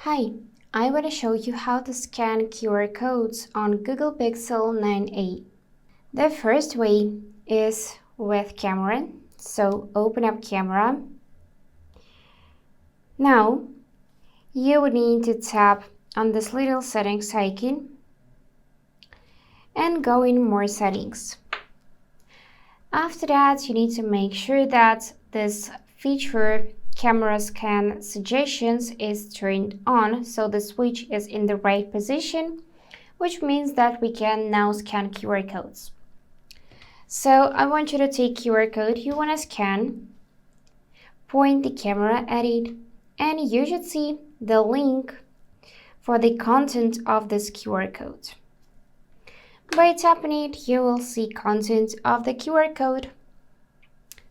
Hi, I want to show you how to scan QR codes on Google Pixel 9a. The first way is with camera, so open up camera. Now, you would need to tap on this little settings icon and go in more settings. After that, you need to make sure that this feature camera scan suggestions is turned on, so the switch is in the right position, which means that we can now scan QR codes. So I want you to take QR code you want to scan, point the camera at it, and you should see the link for the content of this QR code. By tapping it, you will see content of the QR code.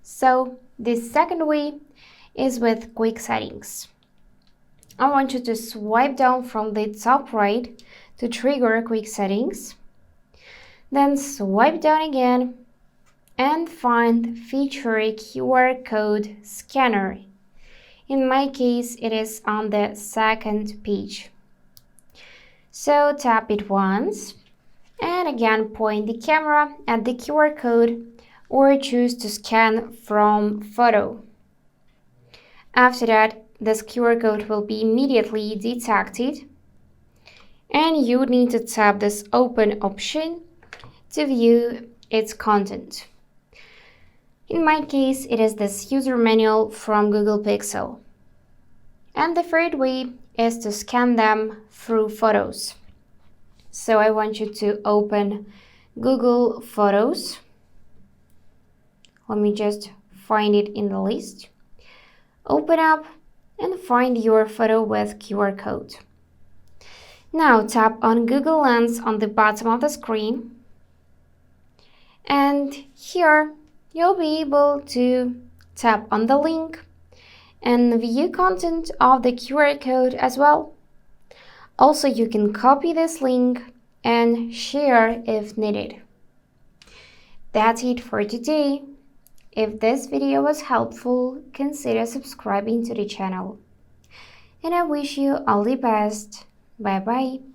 So the second way is with quick settings. I want you to swipe down from the top right to trigger quick settings. Then swipe down again and find feature QR code scanner. In my case, it is on the second page. So tap it once and again point the camera at the QR code or choose to scan from photo. After that, this QR code will be immediately detected and you need to tap this open option to view its content. In my case, it is this user manual from Google Pixel. And the third way is to scan them through photos. So I want you to open Google Photos. Let me just find it in the list. Open up and find your photo with QR code. Now tap on Google Lens on the bottom of the screen. And here you'll be able to tap on the link and view content of the QR code as well. Also, you can copy this link and share if needed. That's it for today. If this video was helpful, consider subscribing to the channel. And I wish you all the best. Bye bye.